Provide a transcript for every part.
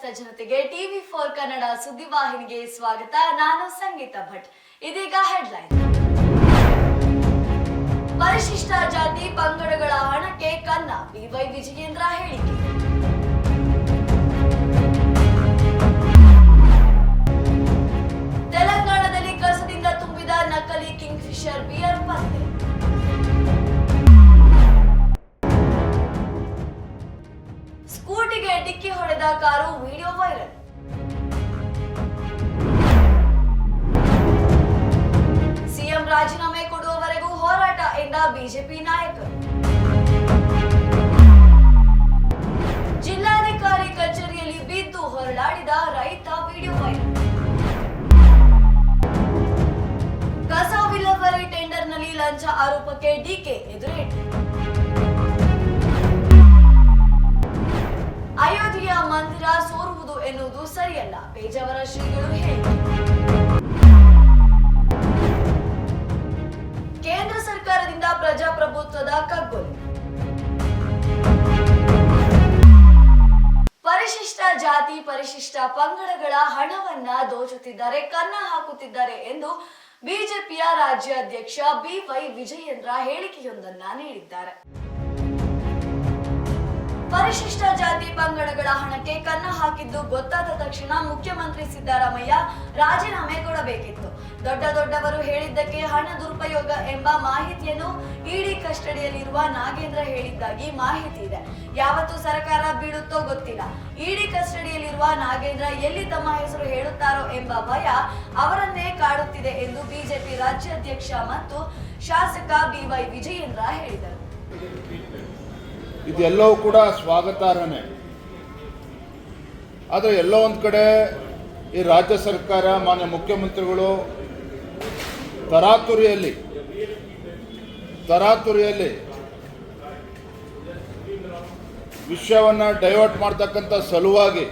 ಸಮಸ್ತ ಜನತೆಗೆ ಟಿವಿ4 ಕನ್ನಡ ಸುದ್ದಿವಾಹಿನಿಗೆ ಸ್ವಾಗತ. ನಾನು ಸಂಗೀತ ಭಟ್. ಇದೀಗ ಹೆಡ್ಲೈನ್. ಪರಿಶಿಷ್ಟ ಜಾತಿ ಪಂಗಡಗಳ ಹಣಕ್ಕೆ ಕನ್ನ, ಬಿವೈ ವಿಜಯೇಂದ್ರ ಹೇಳಿಕೆ. ತೆಲಂಗಾಣದಲ್ಲಿ ಕಸದಿಂದ ತುಂಬಿದ ನಕಲಿ ಕಿಂಗ್ ಫಿಶರ್ ಬಿಯರ್ ಪತ್ತೆ. ಸ್ಕೂಟಿಗೆ ಡಿಕ್ಕಿ ಹೊಡೆದ ಕಾರು ವಿಡಿಯೋ ವೈರಲ್. ಸಿಎಂ ರಾಜೀನಾಮೆ ಕೊಡುವವರೆಗೂ ಹೋರಾಟ ಎಂದ ಬಿಜೆಪಿ ನಾಯಕರು. ಜಿಲ್ಲಾಧಿಕಾರಿ ಕಚೇರಿಯಲ್ಲಿ ಬಿದ್ದು ಹೊರಳಾಡಿದ ರೈತ ವಿಡಿಯೋ ವೈರಲ್. ಕಸ ವಿಲೇವಾರಿ ಟೆಂಡರ್ನಲ್ಲಿ ಲಂಚ ಆರೋಪಕ್ಕೆ ಡಿಕೆ ಎದುರೇಟು. ಅಯೋಧ್ಯೆಯ ಮಂದಿರ ಸೋರುವುದು ಎನ್ನುವುದು ಸರಿಯಲ್ಲ, ಪೇಜಾವರ ಶ್ರೀಗಳು ಹೇಳಿಕೆ. ಕೇಂದ್ರ ಸರ್ಕಾರದಿಂದ ಪ್ರಜಾಪ್ರಭುತ್ವದ ಕಗ್ಗೊಲೆ. ಪರಿಶಿಷ್ಟ ಜಾತಿ ಪರಿಶಿಷ್ಟ ಪಂಗಡಗಳ ಹಣವನ್ನ ದೋಚುತ್ತಿದ್ದಾರೆ, ಕನ್ನ ಹಾಕುತ್ತಿದ್ದಾರೆ ಎಂದು ಬಿಜೆಪಿಯ ರಾಜ್ಯಾಧ್ಯಕ್ಷ ಬಿವೈ ವಿಜಯೇಂದ್ರ ಹೇಳಿಕೆಯೊಂದನ್ನ ನೀಡಿದ್ದಾರೆ. ಪರಿಶಿಷ್ಟ ಜಾತಿ ಪಂಗಡಗಳ ಹಣಕ್ಕೆ ಕನ್ನ ಹಾಕಿದ್ದು ಗೊತ್ತಾದ ತಕ್ಷಣ ಮುಖ್ಯಮಂತ್ರಿ ಸಿದ್ದರಾಮಯ್ಯ ರಾಜೀನಾಮೆ ಕೊಡಬೇಕಿತ್ತು. ದೊಡ್ಡವರು ಹೇಳಿದ್ದಕ್ಕೆ ಹಣ ದುರುಪಯೋಗ ಎಂಬ ಮಾಹಿತಿಯನ್ನು ಇಡಿ ಕಸ್ಟಡಿಯಲ್ಲಿರುವ ನಾಗೇಂದ್ರ ಹೇಳಿದ್ದಾಗಿ ಮಾಹಿತಿ ಇದೆ. ಯಾವತ್ತು ಸರ್ಕಾರ ಬೀಳುತ್ತೋ ಗೊತ್ತಿಲ್ಲ. ಇಡಿ ಕಸ್ಟಡಿಯಲ್ಲಿರುವ ನಾಗೇಂದ್ರ ಎಲ್ಲಿ ತಮ್ಮ ಹೆಸರು ಹೇಳುತ್ತಾರೋ ಎಂಬ ಭಯ ಅವರನ್ನೇ ಕಾಡುತ್ತಿದೆ ಎಂದು ಬಿಜೆಪಿ ರಾಜ್ಯಾಧ್ಯಕ್ಷ ಮತ್ತು ಶಾಸಕ ಬಿವೈ ವಿಜಯೇಂದ್ರ ಹೇಳಿದರು. ಇದೆಲ್ಲವೂ ಕೂಡ ಸ್ವಾಗತಾರ್ಹನೇ. ಆದರೆ ಎಲ್ಲೋ ಒಂದು ಕಡೆ ಈ ರಾಜ್ಯ ಸರ್ಕಾರ, ಮಾನ್ಯ ಮುಖ್ಯಮಂತ್ರಿಗಳು ತರಾತುರಿಯಲ್ಲಿ ವಿಷಯವನ್ನು ಡೈವರ್ಟ್ ಮಾಡ್ತಕ್ಕಂಥ ಸಲುವಾಗಿ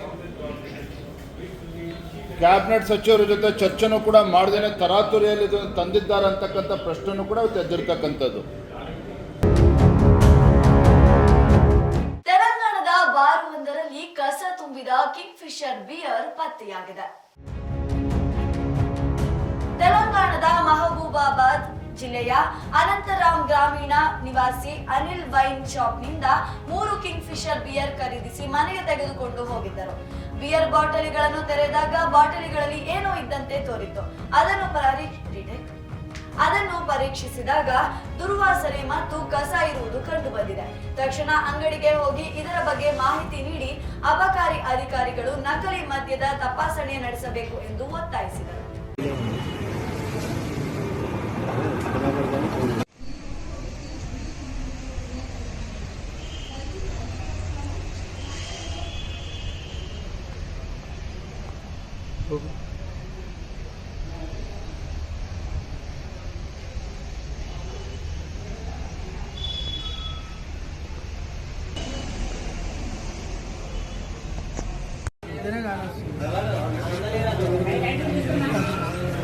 ಕ್ಯಾಬಿನೆಟ್ ಸಚಿವರ ಜೊತೆ ಚರ್ಚೆನೂ ಕೂಡ ಮಾಡದೇನೆ ತರಾತುರಿಯಲ್ಲಿ ಇದನ್ನು ತಂದಿದ್ದಾರೆ ಅಂತಕ್ಕಂಥ ಪ್ರಶ್ನೆನೂ ಕೂಡ ಎದ್ದಿರ್ತಕ್ಕಂಥದ್ದು. ಬಾರುವೊಂದರಲ್ಲಿ ಕಸ ತುಂಬಿದ ಕಿಂಗ್ ಫಿಶರ್ ಬಿಯರ್ ಪತ್ತೆಯಾಗಿದೆ. ತೆಲಂಗಾಣದ ಮಹಬೂಬಾಬಾದ್ ಜಿಲ್ಲೆಯ ಅನಂತರಾಮ್ ಗ್ರಾಮೀಣ ನಿವಾಸಿ ಅನಿಲ್ ವೈನ್ ಶಾಪ್ನಿಂದ 3 ಕಿಂಗ್ ಫಿಶರ್ ಬಿಯರ್ ಖರೀದಿಸಿ ಮನೆಗೆ ತೆಗೆದುಕೊಂಡು ಹೋಗಿದ್ದರು. ಬಿಯರ್ ಬಾಟಲಿಗಳನ್ನು ತೆರೆದಾಗ ಬಾಟಲಿಗಳಲ್ಲಿ ಏನೋ ಇದ್ದಂತೆ ತೋರಿತ್ತು. ಅದನ್ನು ಪರೀಕ್ಷಿಸಿದಾಗ ದುರ್ವಾಸನೆ ಮತ್ತು ಕಸ ಇರುವುದು ಕಂಡು ಬಂದಿದೆ. ತಕ್ಷಣ ಅಂಗಡಿಗೆ ಹೋಗಿ ಇದರ ಬಗ್ಗೆ ಮಾಹಿತಿ ನೀಡಿ ಅಬಕಾರಿ ಅಧಿಕಾರಿಗಳು ನಕಲಿ ಮದ್ಯದ ತಪಾಸಣೆ ನಡೆಸಬೇಕು ಎಂದು ಒತ್ತಾಯಿಸಿದರು.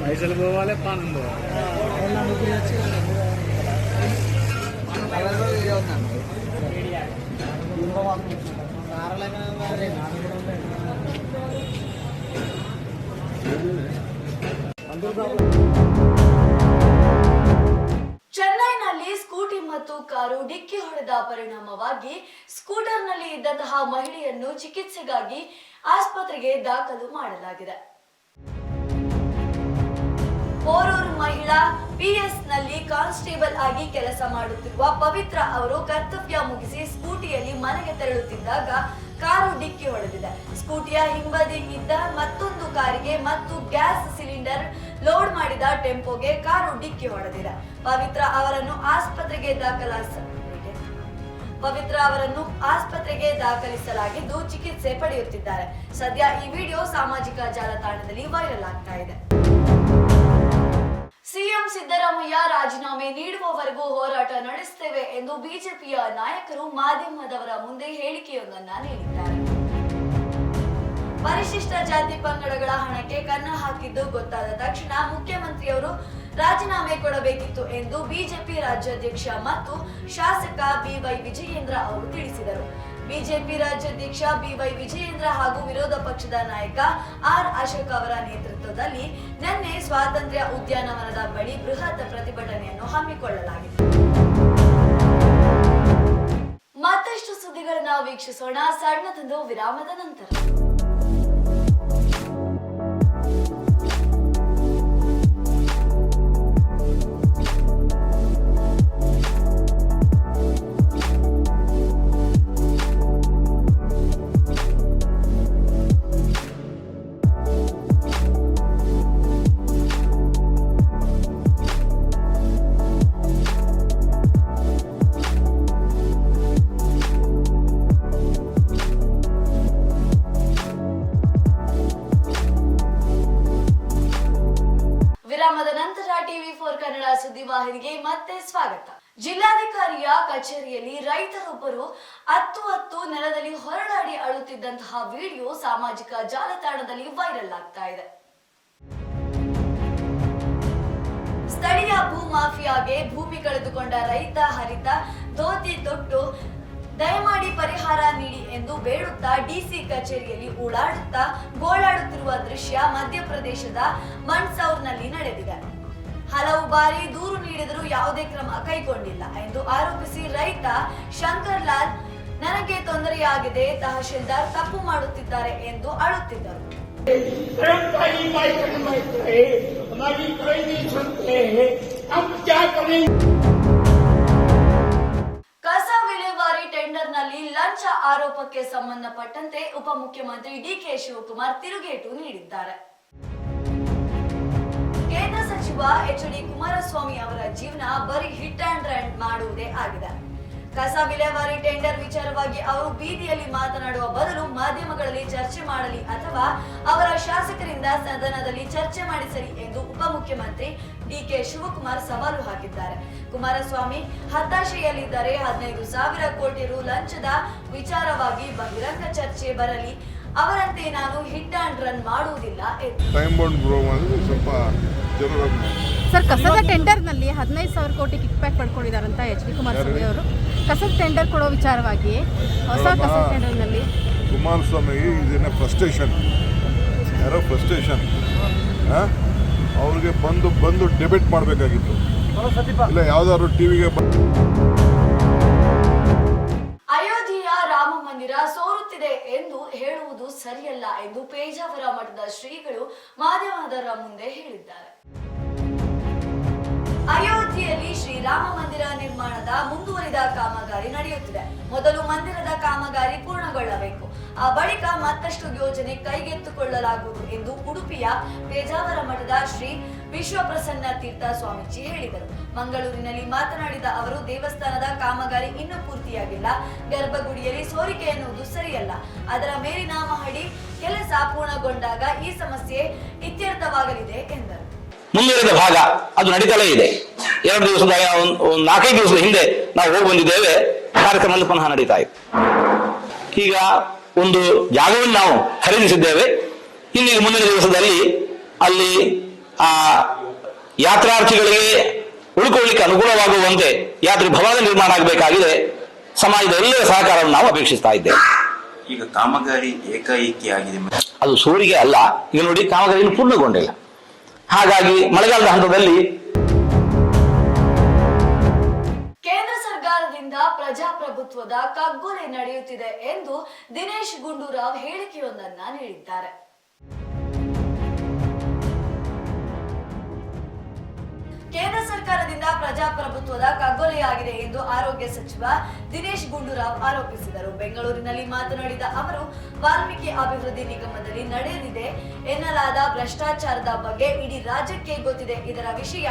పైసలు పోవాలి, పానం పోవాలి. ಚೆನ್ನೈನಲ್ಲಿ ಸ್ಕೂಟಿ ಮತ್ತು ಕಾರು ಡಿಕ್ಕಿ ಹೊಡೆದ ಪರಿಣಾಮವಾಗಿ ಸ್ಕೂಟರ್ನಲ್ಲಿ ಇದ್ದಂತಹ ಮಹಿಳೆಯನ್ನು ಚಿಕಿತ್ಸೆಗಾಗಿ ಆಸ್ಪತ್ರೆಗೆ ದಾಖಲು ಮಾಡಲಾಗಿದೆ. ಪೋರೂರು ಮಹಿಳಾ ಪಿಎಸ್ನಲ್ಲಿ ಕಾನ್ಸ್ಟೇಬಲ್ ಆಗಿ ಕೆಲಸ ಮಾಡುತ್ತಿರುವ ಪವಿತ್ರ ಅವರು ಕರ್ತವ್ಯ ಮುಗಿಸಿ ಸ್ಕೂಟಿಯಲ್ಲಿ ಮನೆಗೆ ತೆರಳುತ್ತಿದ್ದಾಗ ಕಾರು ಡಿಕ್ಕಿ ಹೊಡೆದಿದೆ. ಸ್ಕೂಟಿಯ ಹಿಂಬದಿ ಇದ್ದ ಮತ್ತೊಂದು ಕಾರಿಗೆ ಮತ್ತು ಗ್ಯಾಸ್ ಸಿಲಿಂಡರ್ ಲೋಡ್ ಮಾಡಿದ ಟೆಂಪೋಗೆ ಕಾರು ಡಿಕ್ಕಿ ಹೊಡೆದಿದೆ. ಪವಿತ್ರ ಅವರನ್ನು ಆಸ್ಪತ್ರೆಗೆ ದಾಖಲಿಸಲಾಗಿದ್ದು ಚಿಕಿತ್ಸೆ ಪಡೆಯುತ್ತಿದ್ದಾರೆ. ಸದ್ಯ ಈ ವಿಡಿಯೋ ಸಾಮಾಜಿಕ ಜಾಲತಾಣದಲ್ಲಿ ವೈರಲ್ ಆಗ್ತಾ ಇದೆ. ಸಿಎಂ ಸಿದ್ದರಾಮಯ್ಯ ರಾಜೀನಾಮೆ ನೀಡುವವರೆಗೂ ಹೋರಾಟ ನಡೆಸುತ್ತೇವೆ ಎಂದು ಬಿಜೆಪಿಯ ನಾಯಕರು ಮಾಧ್ಯಮದವರ ಮುಂದೆ ಹೇಳಿಕೆಯೊಂದನ್ನ ನೀಡಿದ್ದಾರೆ. ಪರಿಶಿಷ್ಟ ಜಾತಿ ಪಂಗಡಗಳ ಹಣಕ್ಕೆ ಕನ್ನ ಹಾಕಿದ್ದು ಗೊತ್ತಾದ ತಕ್ಷಣ ಮುಖ್ಯಮಂತ್ರಿಯವರು ರಾಜೀನಾಮೆ ಕೊಡಬೇಕಿತ್ತು ಎಂದು ಬಿಜೆಪಿ ರಾಜ್ಯಾಧ್ಯಕ್ಷ ಮತ್ತು ಶಾಸಕ ಬಿವೈ ವಿಜಯೇಂದ್ರ ಅವರು ತಿಳಿಸಿದರು. ಬಿಜೆಪಿ ರಾಜ್ಯಾಧ್ಯಕ್ಷ ಬಿವೈ ವಿಜಯೇಂದ್ರ ಹಾಗೂ ವಿರೋಧ ಪಕ್ಷದ ನಾಯಕ ಆರ್ ಅಶೋಕ್ ಅವರ ನೇತೃತ್ವದಲ್ಲಿ ನಿನ್ನೆ ಸ್ವಾತಂತ್ರ್ಯ ಉದ್ಯಾನವನದ ಬಳಿ ಬೃಹತ್ ಪ್ರತಿಭಟನೆಯನ್ನು ಹಮ್ಮಿಕೊಳ್ಳಲಾಗಿದೆ. ಮತ್ತಷ್ಟು ಸುದ್ದಿಗಳನ್ನ ವೀಕ್ಷಿಸೋಣ ಸಣ್ಣದೊಂದು ವಿರಾಮದ ನಂತರ. ವಿರಾಮದ ನಂತರ ಟಿವಿ4 ಕನ್ನಡ ಸುದ್ದಿವಾಹಿನಿಗೆ ಮತ್ತೆ ಸ್ವಾಗತ. ಜಿಲ್ಲಾಧಿಕಾರಿಯ ಕಚೇರಿಯಲ್ಲಿ ರೈತರೊಬ್ಬರು ಹತ್ತು ನೆಲದಲ್ಲಿ ಹೊರಳಾಡಿ ಅಳುತ್ತಿದ್ದಂತಹ ವಿಡಿಯೋ ಸಾಮಾಜಿಕ ಜಾಲತಾಣದಲ್ಲಿ ವೈರಲ್ ಆಗ್ತಾ ಇದೆ. ಸ್ಥಳೀಯ ಭೂ ಮಾಫಿಯಾಗೆ ಭೂಮಿ ಕಳೆದುಕೊಂಡ ರೈತ ಹರಿತ ಧೋತಿ ತೊಟ್ಟು ದಯಮಾಡಿ ಪರಿಹಾರ ನೀಡಿ ಎಂದು ಬೇಡುತ್ತಾ ಡಿಸಿ ಕಚೇರಿಯಲ್ಲಿ ಓಡಾಡುತ್ತಾ ಗೋಳಾಡುತ್ತಿರುವ ದೃಶ್ಯ ಮಧ್ಯಪ್ರದೇಶದ ಮಂಡ್ಸೌರ್ನಲ್ಲಿ ನಡೆದಿದೆ. ಹಲವು ಬಾರಿ ದೂರು ನೀಡಿದರೂ ಯಾವುದೇ ಕ್ರಮ ಕೈಗೊಂಡಿಲ್ಲ ಎಂದು ಆರೋಪಿಸಿ ರೈತ ಶಂಕರ್ ಲಾಲ್ ನನಗೆ ತೊಂದರೆಯಾಗಿದೆ, ತಹಶೀಲ್ದಾರ್ ತಪ್ಪು ಮಾಡುತ್ತಿದ್ದಾರೆ ಎಂದು ಅಳುತ್ತಿದ್ದರು. ಕಸ ವಿಲೇವಾರಿ ಟೆಂಡರ್ನಲ್ಲಿ ಲಂಚ ಆರೋಪಕ್ಕೆ ಸಂಬಂಧಪಟ್ಟಂತೆ ಉಪಮುಖ್ಯಮಂತ್ರಿ ಡಿಕೆ ಶಿವಕುಮಾರ್ ತಿರುಗೇಟು ನೀಡಿದ್ದಾರೆ. ಕೇಂದ್ರ ಸಚಿವ ಎಚ್.ಡಿ. ಕುಮಾರಸ್ವಾಮಿ ಅವರ ಜೀವನ ಬರೀ ಹಿಟ್ ಅಂಡ್ ರನ್ ಮಾಡುವುದೇ ಆಗಿದೆ. ಕಸ ವಿಲೇವಾರಿ ಟೆಂಡರ್ ವಿಚಾರವಾಗಿ ಅವರು ಬೀದಿಯಲ್ಲಿ ಮಾತನಾಡುವ ಬದಲು ಮಾಧ್ಯಮಗಳಲ್ಲಿ ಚರ್ಚೆ ಮಾಡಲಿ ಅಥವಾ ಅವರ ಶಾಸಕರಿಂದ ಸದನದಲ್ಲಿ ಚರ್ಚೆ ಮಾಡಿಸಲಿ ಎಂದು ಉಪಮುಖ್ಯಮಂತ್ರಿ ಡಿಕೆ ಶಿವಕುಮಾರ್ ಸವಾಲು ಹಾಕಿದ್ದಾರೆ. ಕುಮಾರಸ್ವಾಮಿ ಹತಾಶೆಯಲ್ಲಿದ್ದಾರೆ. 15,000 ಕೋಟಿ ರು ಲಂಚದ ವಿಚಾರವಾಗಿ ಬಹಿರಂಗ ಚರ್ಚೆ ಬರಲಿ, ಅವರಂತೆ ನಾನು ಹಿಟ್ ಅಂಡ್ ರನ್ ಮಾಡುವುದಿಲ್ಲ ಸರ್. ಕಸದ ಟೆಂಡರ್ನಲ್ಲಿ 15,000 ಕೋಟಿ ಕಿಕ್ ಬ್ಯಾಕ್ ಪಡ್ಕೊಂಡಿದ್ದಾರಂತ ಎಚ್.ಡಿ. ಕುಮಾರಸ್ವಾಮಿ ಅವರು ಕಸದ ಟೆಂಡರ್ ಕೊಡೋ ವಿಚಾರವಾಗಿ ಹೊಸ ಕಸದ ಟೆಂಡರ್ನಲ್ಲಿ ಕುಮಾರಸ್ವಾಮಿ ಇದನ್ನ ಫ್ರಸ್ಟ್ರೇಷನ್ ಅವ್ರಿಗೆ ಬಂದು ಡಿಬೇಟ್ ಮಾಡಬೇಕಾಗಿತ್ತು. ಇಲ್ಲ ಯಾವ್ದಾದ್ರು ಟಿವಿಗೆ ಅಯೋಧ್ಯೆಯ ರಾಮ ಮಂದಿರ ಸೋರುತ್ತಿದೆ ಎಂದು ಹೇಳುವುದು ಸರಿಯಲ್ಲ ಎಂದು ಪೇಜಾವರ ಮಠದ ಶ್ರೀಗಳು ಮಾಧ್ಯಮದವರ ಮುಂದೆ ಹೇಳಿದ್ದಾರೆ. ಅಯೋಧ್ಯೆಯಲ್ಲಿ ಶ್ರೀರಾಮ ಮಂದಿರ ನಿರ್ಮಾಣದ ಮುಂದುವರಿದ ಕಾಮಗಾರಿ ನಡೆಯುತ್ತಿದೆ. ಮೊದಲು ಮಂದಿರದ ಕಾಮಗಾರಿ ಪೂರ್ಣಗೊಳ್ಳಬೇಕು, ಆ ಬಳಿಕ ಮತ್ತಷ್ಟು ಯೋಜನೆ ಕೈಗೆತ್ತಿಕೊಳ್ಳಲಾಗುವುದು ಎಂದು ಉಡುಪಿಯ ಪೇಜಾವರ ಮಠದ ಶ್ರೀ ವಿಶ್ವಪ್ರಸನ್ನ ತೀರ್ಥ ಸ್ವಾಮೀಜಿ ಹೇಳಿದರು. ಮಂಗಳೂರಿನಲ್ಲಿ ಮಾತನಾಡಿದ ಅವರು, ದೇವಸ್ಥಾನದ ಕಾಮಗಾರಿ ಇನ್ನೂ ಪೂರ್ತಿಯಾಗಿಲ್ಲ. ಗರ್ಭಗುಡಿಯಲ್ಲಿ ಸೋರಿಕೆ ಎನ್ನುವುದು ಸರಿಯಲ್ಲ. ಅದರ ಮೇಲಿನ ಮಹಡಿ ಕೆಲಸ ಪೂರ್ಣಗೊಂಡಾಗ ಈ ಸಮಸ್ಯೆ ಇತ್ಯರ್ಥವಾಗಲಿದೆ ಎಂದರು. ಮುಂದುವರಿದ ಭಾಗ ಅದು ನಡೀತಲೇ ಇದೆ. 2 ದಿವಸದ 4-5 ದಿವಸದ ಹಿಂದೆ ನಾವು ಹೋಗಿ ಬಂದಿದ್ದೇವೆ. ಕಾರ್ಯಕ್ರಮದಲ್ಲಿ ಪುನಃ ನಡೀತಾ ಇದೆ. ಈಗ ಒಂದು ಜಾಗವನ್ನು ನಾವು ಖರೀದಿಸಿದ್ದೇವೆ. ಇನ್ನೀಗ ಮುಂದಿನ ದಿವಸದಲ್ಲಿ ಅಲ್ಲಿ ಯಾತ್ರಾರ್ಥಿಗಳಿಗೆ ಉಳ್ಕೊಳ್ಳಿಕ್ಕೆ ಅನುಕೂಲವಾಗುವಂತೆ ಯಾತ್ರಿ ಭವನ ನಿರ್ಮಾಣ ಆಗಬೇಕಾಗಿದೆ. ಸಮಾಜದ ಎಲ್ಲರ ಸಹಕಾರವನ್ನು ನಾವು ಅಪೇಕ್ಷಿಸ್ತಾ ಇದ್ದೇವೆ. ಈಗ ಕಾಮಗಾರಿ ಏಕಾಏಕಿ ಆಗಿದೆ, ಅದು ಸೋರಿಗೆ ಅಲ್ಲ. ಈಗ ನೋಡಿ, ಕಾಮಗಾರಿ ಪೂರ್ಣಗೊಂಡಿಲ್ಲ. ಹಾಗಾಗಿ ಮಳೆಗಾಲದ ಹಂತದಲ್ಲಿ ಕೇಂದ್ರ ಸರ್ಕಾರದಿಂದ ಪ್ರಜಾಪ್ರಭುತ್ವದ ಕಗ್ಗೊಲೆ ನಡೆಯುತ್ತಿದೆ ಎಂದು ದಿನೇಶ್ ಗುಂಡೂರಾವ್ ಹೇಳಿಕೆಯೊಂದನ್ನ ನೀಡಿದ್ದಾರೆ. ಕೇಂದ್ರ ಸರ್ಕಾರದಿಂದ ಪ್ರಜಾಪ್ರಭುತ್ವದ ಕಗ್ಗೊಲೆಯಾಗಿದೆ ಎಂದು ಆರೋಗ್ಯ ಸಚಿವ ದಿನೇಶ್ ಗುಂಡೂರಾವ್ ಆರೋಪಿಸಿದರು. ಬೆಂಗಳೂರಿನಲ್ಲಿ ಮಾತನಾಡಿದ ಅವರು, ವಾಲ್ಮೀಕಿ ಅಭಿವೃದ್ಧಿ ನಿಗಮದಲ್ಲಿ ನಡೆದಿದೆ ಎನ್ನಲಾದ ಭ್ರಷ್ಟಾಚಾರದ ಬಗ್ಗೆ ಇಡೀ ರಾಜ್ಯಕ್ಕೆ ಗೊತ್ತಿದೆ. ಇದರ ವಿಷಯ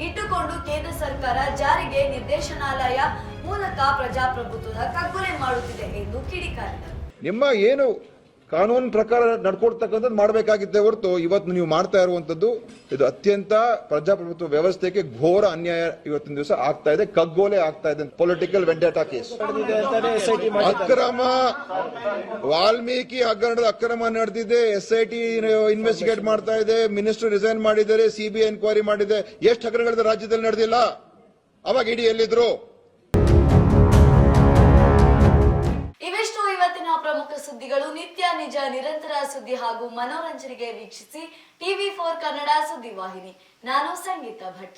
ಇಟ್ಟುಕೊಂಡು ಕೇಂದ್ರ ಸರ್ಕಾರ ಜಾರಿಗೆ ನಿರ್ದೇಶನಾಲಯ ಮೂಲಕ ಪ್ರಜಾಪ್ರಭುತ್ವದ ಕಗ್ಗೊಲೆ ಮಾಡುತ್ತಿದೆ ಎಂದು ಕಿಡಿಕಾರಿದರು. ನಿಮ್ಮ ಏನು ಕಾನೂನು ಪ್ರಕಾರ ನಡ್ಕೊಳ್ತಕ್ಕಂಥದ್ದು ಮಾಡಬೇಕಾಗಿದ್ದೆ ಹೊರತು ಇವತ್ತು ನೀವು ಮಾಡ್ತಾ ಇರುವಂತದ್ದು ಇದು ಅತ್ಯಂತ ಪ್ರಜಾಪ್ರಭುತ್ವ ವ್ಯವಸ್ಥೆಗೆ ಘೋರ ಅನ್ಯಾಯ ಇವತ್ತಿನ ದಿವಸ ಆಗ್ತಾ ಇದೆ, ಕಗ್ಗೋಲೆ ಆಗ್ತಾ ಇದೆ. ಪೊಲಿಟಿಕಲ್ ವೆಂಡೇಟಾ ಕೇಸ್, ಅಕ್ರಮ, ವಾಲ್ಮೀಕಿ ಹಗರಣದ ಅಕ್ರಮ ನಡೆದಿದೆ, SIT ಇನ್ವೆಸ್ಟಿಗೇಟ್ ಮಾಡ್ತಾ ಇದೆ, ಮಿನಿಸ್ಟರ್ ರಿಸೈನ್ ಮಾಡಿದ್ದಾರೆ, CBI ಎನ್ಕ್ವೈರಿ ಮಾಡಿದೆ. ಎಷ್ಟು ಹಗರಣಗಳ ರಾಜ್ಯದಲ್ಲಿ ನಡೆದಿಲ್ಲ? ಅವಾಗ ಇಡಿ ಎಲ್ಲಿದ್ರು? ಈ ನೈಜ ನಿರಂತರ ಸುದ್ದಿ ಹಾಗೂ ಮನೋರಂಜನೆಗೆ ವೀಕ್ಷಿಸಿ TV4 ಕನ್ನಡ ಸುದ್ದಿವಾಹಿನಿ. ನಾನು ಸಂಗೀತಾ ಭಟ್.